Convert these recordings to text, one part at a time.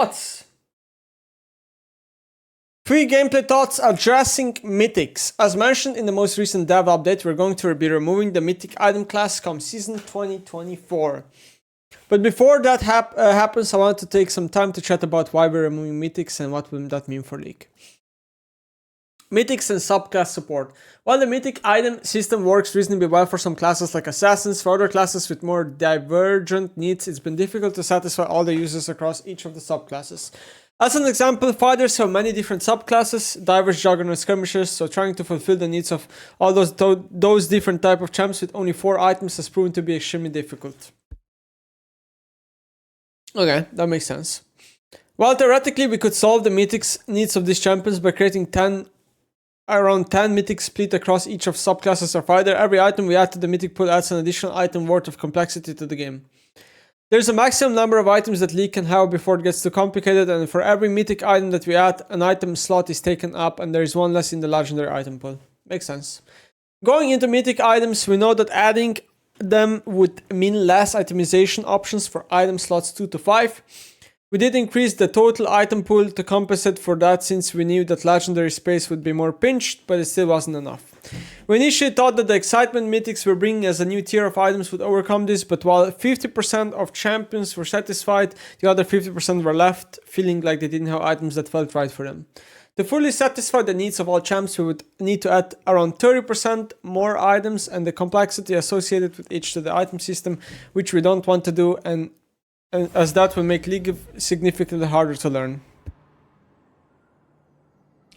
Thoughts. 3 gameplay thoughts addressing mythics. As mentioned in the most recent dev update, we're going to be removing the mythic item class come season 2024. But before that happens, I want to take some time to chat about why we're removing mythics and what will that mean for League. Mythics and subclass support. While the mythic item system works reasonably well for some classes like assassins, for other classes with more divergent needs, it's been difficult to satisfy all the users across each of the subclasses. As an example, fighters have many different subclasses, diverse juggernaut skirmishers, so trying to fulfill the needs of all those different type of champs with only 4 items has proven to be extremely difficult. Okay, that makes sense. While theoretically we could solve the mythics needs of these champions by creating around 10 mythics split across each of subclasses or fighter, every item we add to the mythic pool adds an additional item worth of complexity to the game. There's a maximum number of items that League can have before it gets too complicated, and for every mythic item that we add, an item slot is taken up and there is one less in the legendary item pool. Makes sense. Going into mythic items, we know that adding them would mean less itemization options for item slots 2 to 5. We did increase the total item pool to compensate for that, since we knew that legendary space would be more pinched, but it still wasn't enough. We initially thought that the excitement mythics were bringing as a new tier of items would overcome this, but while 50% of champions were satisfied, the other 50% were left feeling like they didn't have items that felt right for them. To fully satisfy the needs of all champs, we would need to add around 30% more items and the complexity associated with each to the item system, which we don't want to do, and as that will make League significantly harder to learn.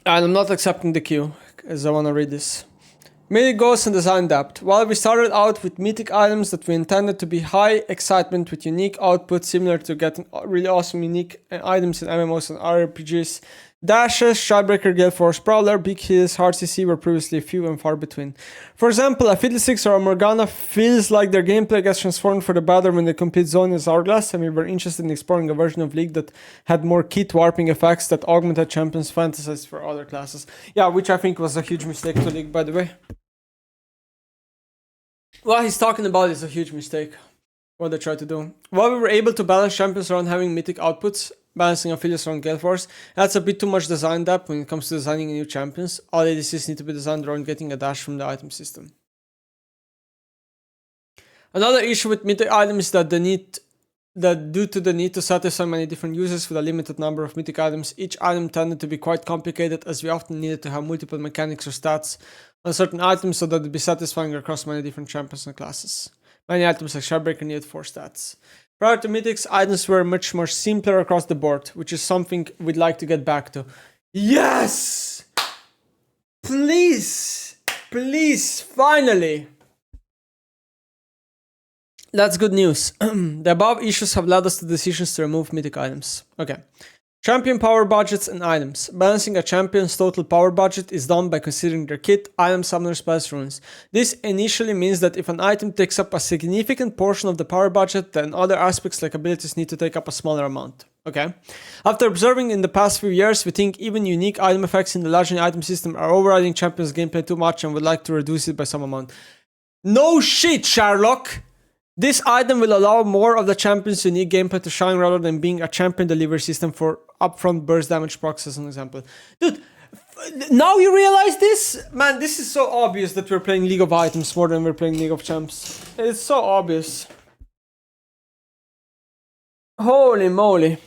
And I'm not accepting the queue, as I want to read this. Mythic goals and design depth. While we started out with mythic items that we intended to be high excitement with unique output similar to getting really awesome unique items in MMOs and RPGs, dashes, Shardbreaker, Gale Force, Brawler, Big Heals, Hard CC were previously few and far between. For example, a Fiddlesticks or a Morgana feels like their gameplay gets transformed for the better when they complete Zone as Hourglass, and we were interested in exploring a version of League that had more kit warping effects that augmented champions' fantasies for other classes. Yeah, which I think was a huge mistake to League, by the way. What he's talking about is a huge mistake. What they tried to do. While we were able to balance champions around having mythic outputs, balancing affiliates around Gale Force, that's a bit too much design depth when it comes to designing new champions. All ADCs need to be designed around getting a dash from the item system. Another issue with mythic items is that due to the need to satisfy many different users with a limited number of mythic items, each item tended to be quite complicated, as we often needed to have multiple mechanics or stats on certain items so that it'd be satisfying across many different champions and classes. Many items like Shardbreaker needed 4 stats. Prior to mythics, items were much more simpler across the board, which is something we'd like to get back to. Yes! Please! Please! Finally! That's good news. The above issues have led us to decisions to remove mythic items. Okay. Champion power budgets and items. Balancing a champion's total power budget is done by considering their kit, item, summoner spells, runes. This initially means that if an item takes up a significant portion of the power budget, then other aspects like abilities need to take up a smaller amount. Okay. After observing in the past few years, we think even unique item effects in the legendary item system are overriding champions' gameplay too much and would like to reduce it by some amount. No shit, Sherlock! This item will allow more of the champion's unique gameplay to shine rather than being a champion delivery system for upfront burst damage procs as an example. Dude, now you realize this? Man, this is so obvious that we're playing League of Items more than we're playing League of Champs. It's so obvious. Holy moly.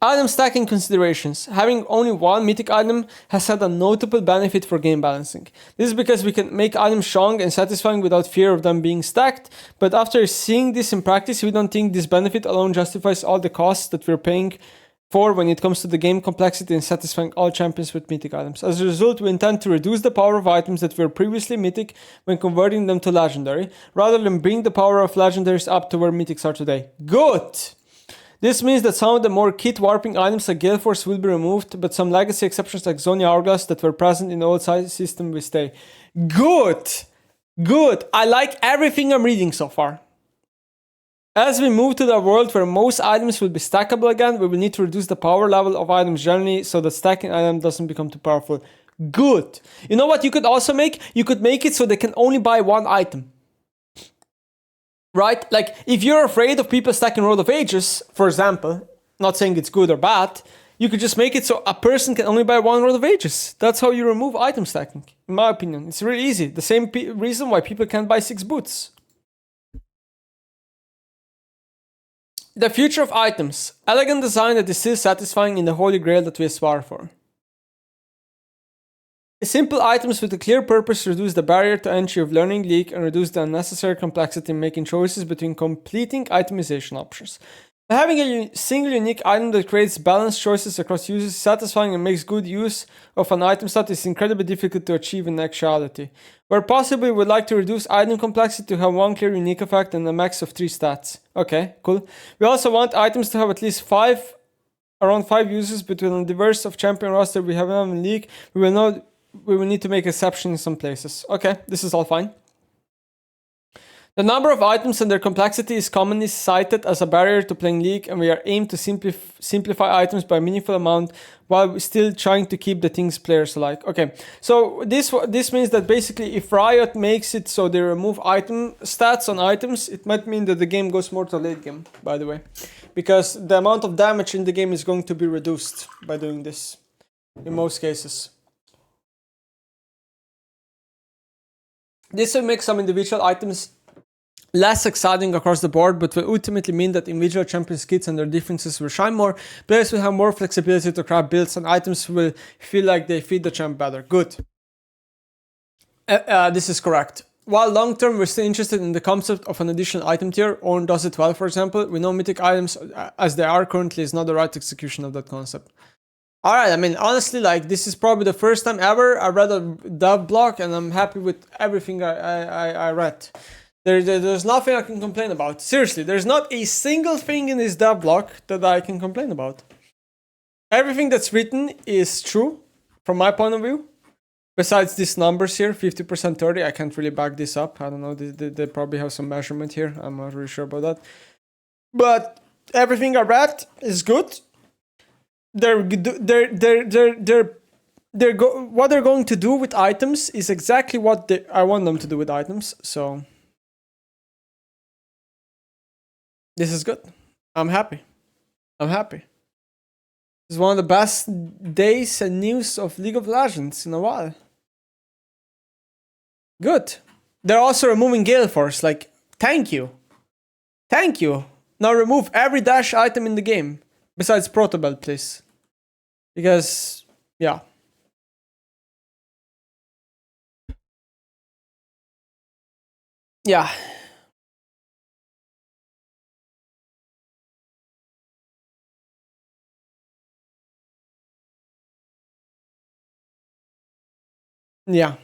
Item stacking considerations. Having only one mythic item has had a notable benefit for game balancing. This is because we can make items strong and satisfying without fear of them being stacked, but after seeing this in practice, we don't think this benefit alone justifies all the costs that we're paying for when it comes to the game complexity and satisfying all champions with mythic items. As a result, we intend to reduce the power of items that were previously mythic when converting them to legendary, rather than bring the power of legendaries up to where mythics are today. Good! This means that some of the more kit warping items like Gale Force will be removed, but some legacy exceptions like Zonia Hourglass that were present in the old size system will stay. Good! Good! I like everything I'm reading so far. As we move to the world where most items will be stackable again, we will need to reduce the power level of items generally so that stacking item doesn't become too powerful. Good! You know what you could also make? You could make it so they can only buy one item. Right? Like, if you're afraid of people stacking Road of Ages, for example, Not saying it's good or bad. You could just make it so a person can only buy one roll of Aegis. That's how you remove item stacking, in my opinion. It's really easy. The same reason why people can't buy 6 boots. The future of items. Elegant design that is still satisfying in the holy grail that we aspire for. Simple items with a clear purpose reduce the barrier to entry of learning League and reduce the unnecessary complexity in making choices between completing itemization options. By having a single unique item that creates balanced choices across users, satisfying and makes good use of an item set is incredibly difficult to achieve in actuality. Where possible, we would like to reduce item complexity to have one clear unique effect and a max of 3 stats. Okay, cool. We also want items to have at least around 5 users between the diverse of champion roster we have in League. We will need to make exceptions in some places. Okay, this is all fine. The number of items and their complexity is commonly cited as a barrier to playing League, and we are aimed to simplify items by a meaningful amount while still trying to keep the things players like. Okay, so this means that basically if Riot makes it so they remove item stats on items, it might mean that the game goes more to late game, by the way. Because the amount of damage in the game is going to be reduced by doing this, in most cases. This will make some individual items less exciting across the board, but will ultimately mean that individual champions' kits and their differences will shine more. Players will have more flexibility to craft builds, and items will feel like they fit the champ better. Good. This is correct. While long term we're still interested in the concept of an additional item tier, Ornn does it well for example, we know mythic items as they are currently is not the right execution of that concept. Alright, I mean, honestly, like, this is probably the first time ever I read a dev blog, and I'm happy with everything I read. There's nothing I can complain about. Seriously, there's not a single thing in this dev blog that I can complain about. Everything that's written is true, from my point of view. Besides these numbers here, 50%, 30, I can't really back this up. I don't know, they probably have some measurement here. I'm not really sure about that. But everything I read is good. What they're going to do with items is exactly what I want them to do with items. So this is good. I'm happy. This is one of the best days and news of League of Legends in a while. Good. They're also removing Gale Force. Like, thank you. Now remove every dash item in the game. Besides Protobelt, please. Because, yeah. Yeah. Yeah.